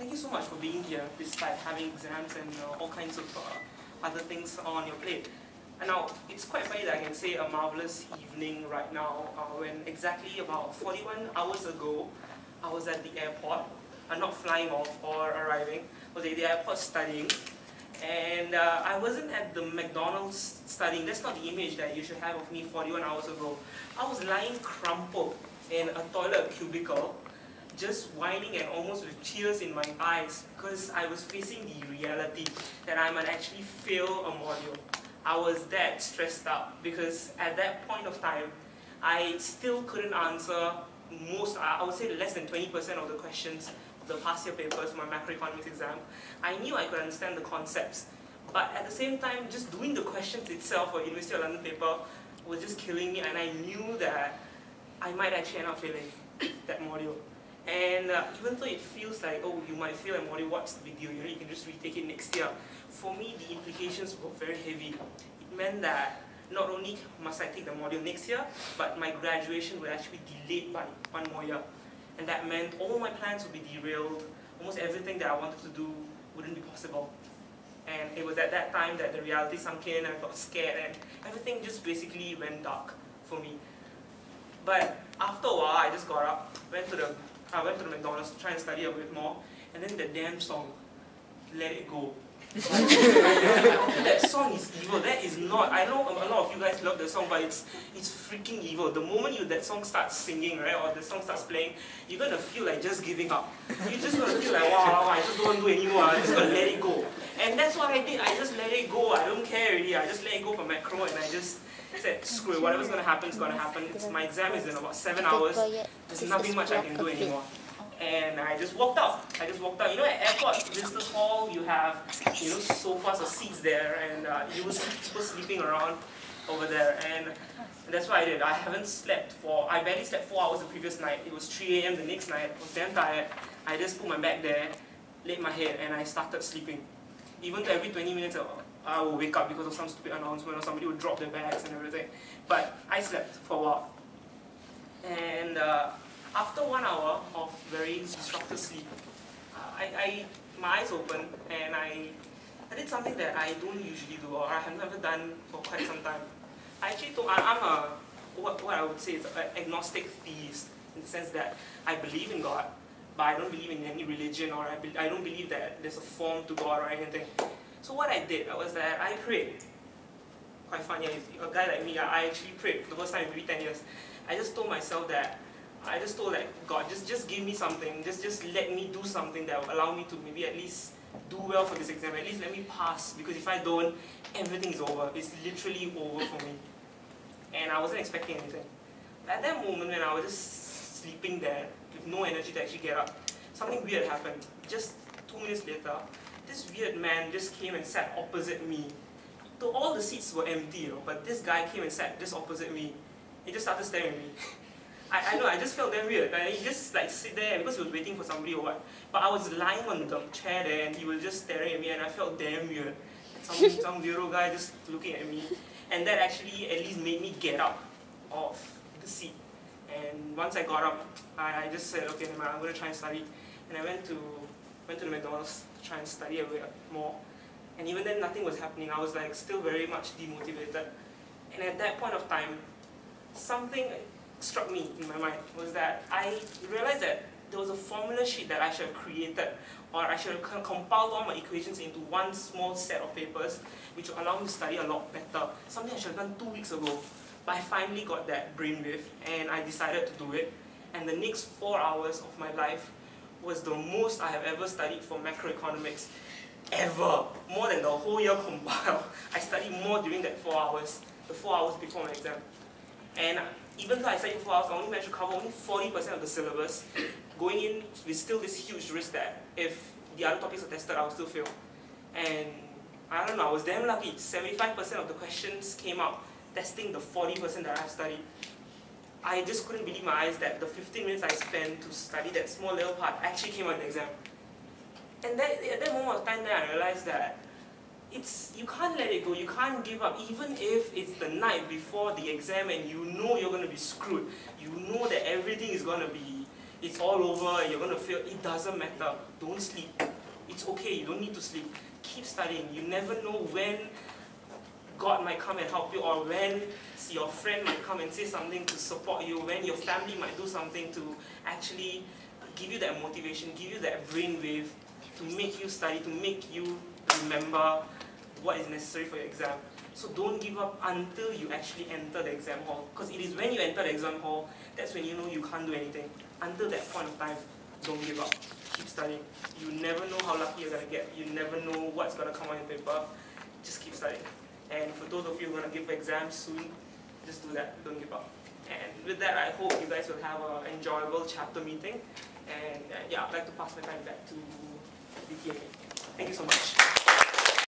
thank you so much for being here despite having exams and all kinds of other things on your plate. And now, it's quite funny that I can say a marvelous evening right now when exactly about 41 hours ago, I was at the airport, not flying off or arriving, I was at the airport studying. And I wasn't at the McDonald's studying. That's not the image that you should have of me 41 hours ago. I was lying crumpled in a toilet cubicle, just whining and almost with tears in my eyes because I was facing the reality that I might actually fail a module. I was that stressed out because at that point of time, I still couldn't answer most, I would say less than 20% of the questions of the past year papers for my macroeconomics exam. I knew I could understand the concepts, but at the same time, just doing the questions itself for University of London paper was just killing me, and I knew that I might actually end up failing that module. And even though it feels like, oh, you might fail a module, what's the big deal? You know, you can just retake it next year. For me, the implications were very heavy. It meant that not only must I take the module next year, but my graduation would actually be delayed by 1 more year. And that meant all my plans would be derailed. Almost everything that I wanted to do wouldn't be possible. And it was at that time that the reality sunk in, and I got scared, and everything just basically went dark for me. But after a while, I just got up, I went to the McDonald's to try and study a bit more, and then the damn song, Let It Go. That song is evil. That is not, I know a lot of you guys love the song, but it's freaking evil. The moment that song starts singing, right, or the song starts playing, you're gonna feel like just giving up. You're just gonna feel like, wow, I just don't want to do anymore, I'm just gonna let it go. And that's what I did. I just let it go. I don't care really. I just let it go for macro, and I just said, screw it, whatever's gonna happen is gonna happen. My exam is in about 7 hours. There's nothing much I can do anymore. And I just walked out. You know, at airport visitors hall, you have, you know, sofas or seats there, and you will see people sleeping around over there. And that's what I did. I barely slept 4 hours the previous night. It was 3 AM the next night. I was damn tired. I just put my bag there, laid my head, and I started sleeping. Even though every 20 minutes I will wake up because of some stupid announcement or somebody would drop their bags and everything. But I slept for a while. And after 1 hour of very disruptive sleep, my eyes opened, and I did something that I don't usually do, or I have never done for quite some time. I actually thought I'm what I would say is an agnostic theist, in the sense that I believe in God, but I don't believe in any religion, or I don't believe that there's a form to God or anything. So what I did was that I prayed. Quite funny, a guy like me, I actually prayed for the first time in maybe 10 years. I just told myself that, God, just give me something, just let me do something that will allow me to maybe at least do well for this exam, at least let me pass, because if I don't, everything is over. It's literally over for me. And I wasn't expecting anything. At that moment when I was just sleeping there, with no energy to actually get up, something weird happened. Just 2 minutes later, this weird man just came and sat opposite me. So all the seats were empty, you know, but this guy came and sat just opposite me. He just started staring at me. I know, I just felt damn weird. And he just like sit there because he was waiting for somebody or what. But I was lying on the chair there, and he was just staring at me, and I felt damn weird. Some weirdo guy just looking at me. And that actually at least made me get up off the seat. And once I got up, I just said, okay, man, I'm going to try and study. And I went to the McDonald's to try and study a bit more. And even then, nothing was happening. I was like still very much demotivated. And at that point of time, something struck me in my mind, was that I realized that there was a formula sheet that I should have created, or I should have compiled all my equations into one small set of papers, which will allow me to study a lot better. Something I should have done 2 weeks ago. But I finally got that brainwave, and I decided to do it. And the next 4 hours of my life was the most I have ever studied for macroeconomics, ever. More than the whole year compiled. I studied more during that 4 hours, the 4 hours before my exam. And even though I studied 4 hours, I only managed to cover only 40% of the syllabus, going in with still this huge risk that if the other topics are tested, I would still fail. And I don't know, I was damn lucky. 75% of the questions came out testing the 40% that I've studied. I just couldn't believe my eyes that the 15 minutes I spent to study that small little part actually came out in the exam. And at that moment of time, then I realized that you can't let it go, you can't give up, even if it's the night before the exam and you know you're going to be screwed. You know that everything is going to be it's all over and you're going to feel, it doesn't matter. Don't sleep. It's okay, you don't need to sleep. Keep studying. You never know when God might come and help you, or when your friend might come and say something to support you, when your family might do something to actually give you that motivation, give you that brainwave to make you study, to make you remember what is necessary for your exam. So don't give up until you actually enter the exam hall. Because it is when you enter the exam hall, that's when you know you can't do anything. Until that point of time, don't give up. Keep studying. You never know how lucky you're going to get. You never know what's going to come on your paper. Just keep studying. And for those of you who are going to give exams soon, just do that. Don't give up. And with that, I hope you guys will have an enjoyable chapter meeting. And yeah, I'd like to pass my time back to DTA. Thank you so much.